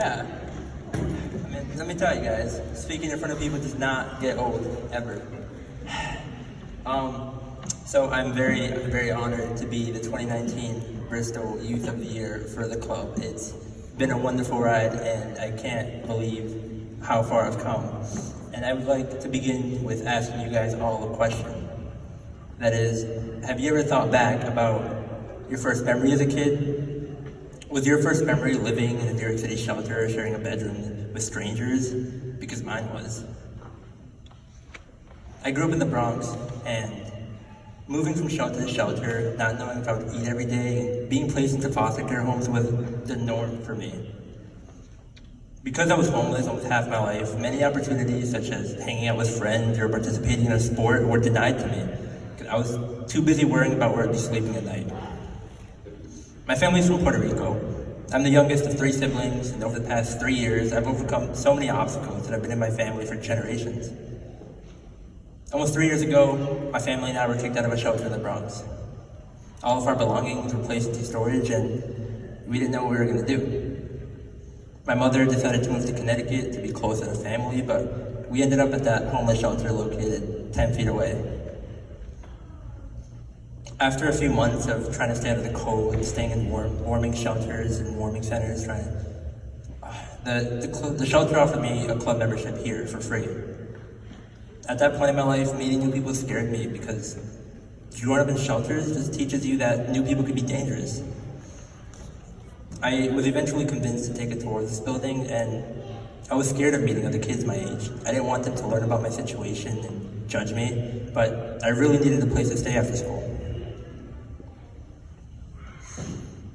Yeah. I mean, let me tell you guys, speaking in front of people does not get old, ever. So I'm very honored to be the 2019 Bristol Youth of the Year for the club. It's been a wonderful ride, and I can't believe how far I've come. And I would like to begin with asking you guys all a question. That is, have you ever thought back about your first memory as a kid? Was your first memory living in a New York City shelter, sharing a bedroom with strangers? Because mine was. I grew up in the Bronx, and moving from shelter to shelter, not knowing if I would eat every day, and being placed into foster care homes was the norm for me. Because I was homeless almost half my life, many opportunities such as hanging out with friends or participating in a sport were denied to me. I was too busy worrying about where I'd be sleeping at night. My family's from Puerto Rico. I'm the youngest of 3 siblings, and over the past 3 years, I've overcome so many obstacles that have been in my family for generations. Almost 3 years ago, my family and I were kicked out of a shelter in the Bronx. All of our belongings were placed into storage, and we didn't know what we were going to do. My mother decided to move to Connecticut to be closer to family, but we ended up at that homeless shelter located 10 feet away. After a few months of trying to stay out of the cold, staying in warming shelters and warming centers, the shelter offered me a club membership here for free. At that point in my life, meeting new people scared me because growing up in shelters just teaches you that new people can be dangerous. I was eventually convinced to take a tour of this building, and I was scared of meeting other kids my age. I didn't want them to learn about my situation and judge me, but I really needed a place to stay after school.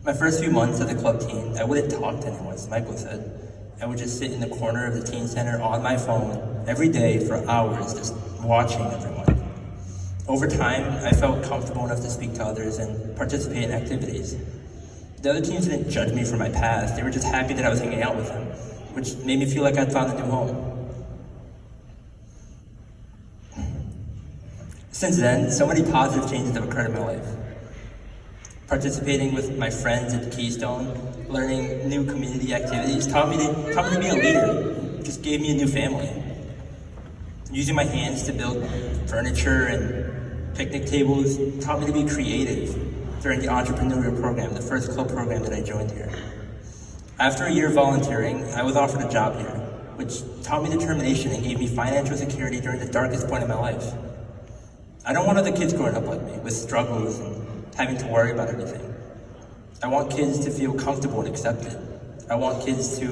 My first few months as a club teen, I wouldn't talk to anyone, as Michael said. I would just sit in the corner of the teen center on my phone every day for hours, just watching everyone. Over time, I felt comfortable enough to speak to others and participate in activities. The other teens didn't judge me for my past, they were just happy that I was hanging out with them, which made me feel like I'd found a new home. Since then, so many positive changes have occurred in my life. Participating with my friends at Keystone, learning new community activities, taught me to be a leader, just gave me a new family. Using my hands to build furniture and picnic tables taught me to be creative during the entrepreneurial program, the first club program that I joined here. After a year of volunteering, I was offered a job here, which taught me determination and gave me financial security during the darkest point of my life. I don't want other kids growing up like me, with struggles and having to worry about everything. I want kids to feel comfortable and accepted. I want kids to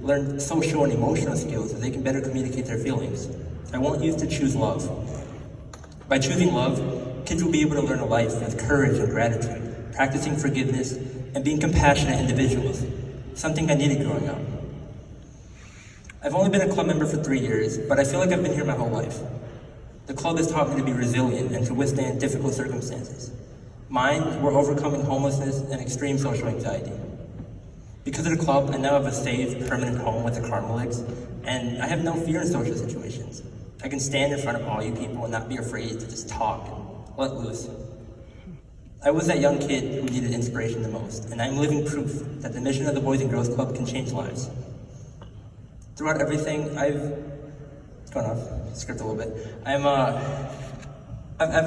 learn social and emotional skills so they can better communicate their feelings. I want youth to choose love. By choosing love, kids will be able to learn a life with courage and gratitude, practicing forgiveness, and being compassionate individuals, something I needed growing up. I've only been a club member for 3 years, but I feel like I've been here my whole life. The club has taught me to be resilient and to withstand difficult circumstances. Mine were overcoming homelessness and extreme social anxiety. Because of the club, I now have a safe, permanent home with the Carmelites, and I have no fear in social situations. I can stand in front of all you people and not be afraid to just talk and let loose. I was that young kid who needed inspiration the most, and I'm living proof that the mission of the Boys and Girls Club can change lives. Throughout everything, I've gone off script a little bit. I've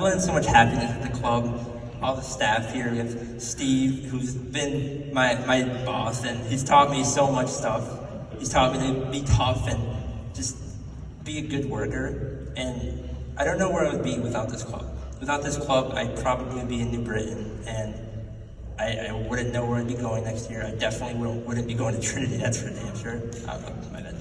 learned so much happiness at the club. All the staff here, we have Steve, who's been my boss, and he's taught me so much stuff. He's taught me to be tough and just be a good worker, and I don't know where I would be without this club. Without this club, I'd probably be in New Britain, and I wouldn't know where I'd be going next year. I definitely wouldn't be going to Trinity, that's for damn sure. My bad.